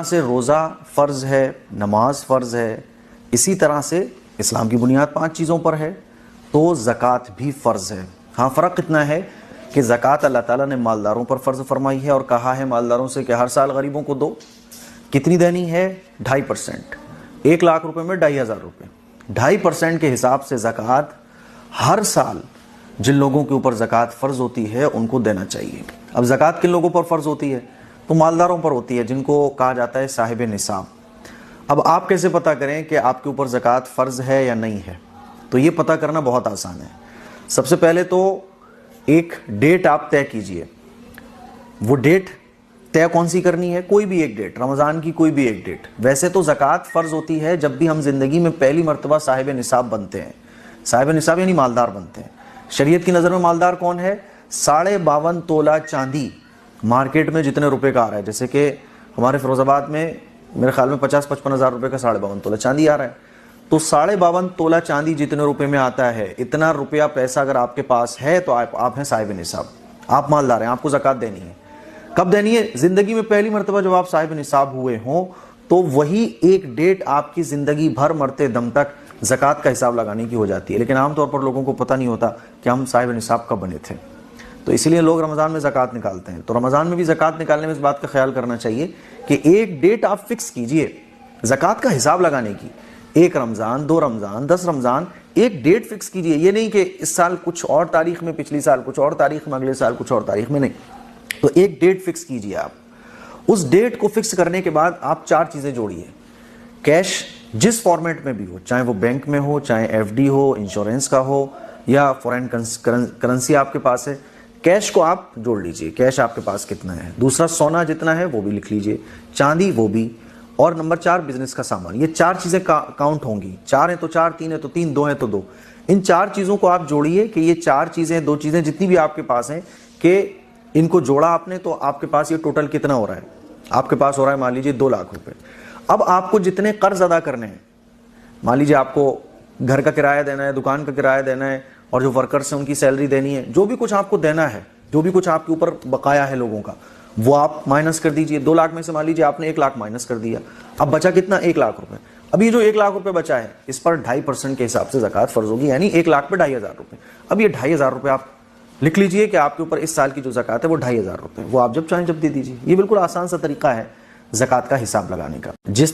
से रोज़ा फ़र्ज़ है, नमाज फ़र्ज़ है, इसी तरह से इस्लाम की बुनियाद 5 चीज़ों पर है, तो ज़कात भी फ़र्ज़ है। हाँ, फ़र्क इतना है कि ज़कात अल्लाह ताला ने मालदारों पर फ़र्ज़ फरमाई है और कहा है मालदारों से कि हर साल गरीबों को दो। कितनी देनी है? 2.5%। 1 लाख रुपए में 2,500 रुपये। 2.5% के हिसाब से ज़कात हर साल जिन लोगों के ऊपर ज़कात फ़र्ज़ होती है उनको देना चाहिए। अब ज़कात किन लोगों पर फ़र्ज़ होती है? तो मालदारों पर होती है, जिनको कहा जाता है साहिब निसाब। अब आप कैसे पता करें कि आपके ऊपर ज़कात फ़र्ज़ है या नहीं है? तो ये पता करना बहुत आसान है। सबसे पहले तो एक डेट आप तय कीजिए। वो डेट तय कौन सी करनी है? कोई भी एक डेट, रमज़ान की कोई भी एक डेट। वैसे तो ज़कात फ़र्ज़ होती है जब भी हम ज़िंदगी में पहली मरतबा साहिब निसाब बनते हैं। साहिब निसाब यानी मालदार बनते हैं। शरीयत की नज़र में मालदार कौन है? 52.5 तोला चांदी मार्केट में जितने रुपए का आ रहा है, जैसे कि हमारे फिरोजाबाद में मेरे ख्याल में 50-55 हज़ार रुपये का 52.5 तोला चांदी आ रहा है। तो 52.5 तोला चांदी जितने रुपए में आता है, इतना रुपया पैसा अगर आपके पास है तो आप हैं साहिब निसाब, आप मालदार हैं, आपको ज़कात देनी है। कब देनी है? ज़िंदगी में पहली मरतबा जब आप साहिब निसाब हुए हों, तो वही एक डेट आपकी ज़िंदगी भर मरते दम तक ज़कात का हिसाब लगाने की हो जाती है। लेकिन आमतौर पर लोगों को पता नहीं होता कि हम साहिब निसाब कब बने थे, तो इसलिए लोग रमज़ान में ज़कात निकालते हैं। तो रमज़ान में भी ज़कात निकालने में इस बात का ख्याल करना चाहिए कि एक डेट आप फिक्स कीजिए ज़कात का हिसाब लगाने की। 1 रमज़ान, 2 रमज़ान, 10 रमज़ान, एक डेट फिक्स कीजिए। ये नहीं कि इस साल कुछ और तारीख में, पिछली साल कुछ और तारीख में, अगले साल कुछ और तारीख में, नहीं। तो एक डेट फिक्स कीजिए आप। उस डेट को फिक्स करने के बाद आप 4 चीज़ें जोड़िए। कैश जिस फॉर्मेट में भी हो, चाहे वो बैंक में हो, चाहे एफडी हो, इंश्योरेंस का हो, या फॉरेन करेंसी आपके पास है, कैश को आप जोड़ लीजिए। कैश आपके पास कितना है। दूसरा, सोना जितना है वो भी लिख लीजिए, चांदी वो भी, और नंबर 4 बिजनेस का सामान। ये 4 चीज़ें काउंट होंगी। 4 है तो 4, 3 है तो 3, 2 है तो 2। इन 4 चीज़ों को आप जोड़िए कि ये 4 चीज़ें, 2 चीज़ें जितनी भी आपके पास हैं, कि इनको जोड़ा आपने तो आपके पास ये टोटल कितना हो रहा है? आपके पास हो रहा है मान लीजिए 2 लाख रुपए। अब आपको जितने कर्ज अदा करने हैं, मान लीजिए आपको घर का किराया देना है, दुकान का किराया देना है, और जो वर्कर्स हैं उनकी सैलरी देनी है, जो भी कुछ आपको देना है, जो भी कुछ आपके ऊपर बकाया है लोगों का, वो आप माइनस कर दीजिए। 2 लाख में से मान लीजिए आपने 1 लाख माइनस कर दिया, अब बचा कितना? 1 लाख रुपए। अब ये जो 1 लाख रुपए बचा है, इस पर 2.5% के हिसाब से ज़कात फ़र्ज़ होगी, यानी 1 लाख पे 2,500 रुपये। अब ये 2,500 रुपये आप लिख लीजिए कि आपके ऊपर इस साल की जो ज़कात है वो 2,500 रुपये, वो आप जब चाहें जब दे दीजिए। ये बिल्कुल आसान सा तरीका है ज़कात का हिसाब लगाने का। जिस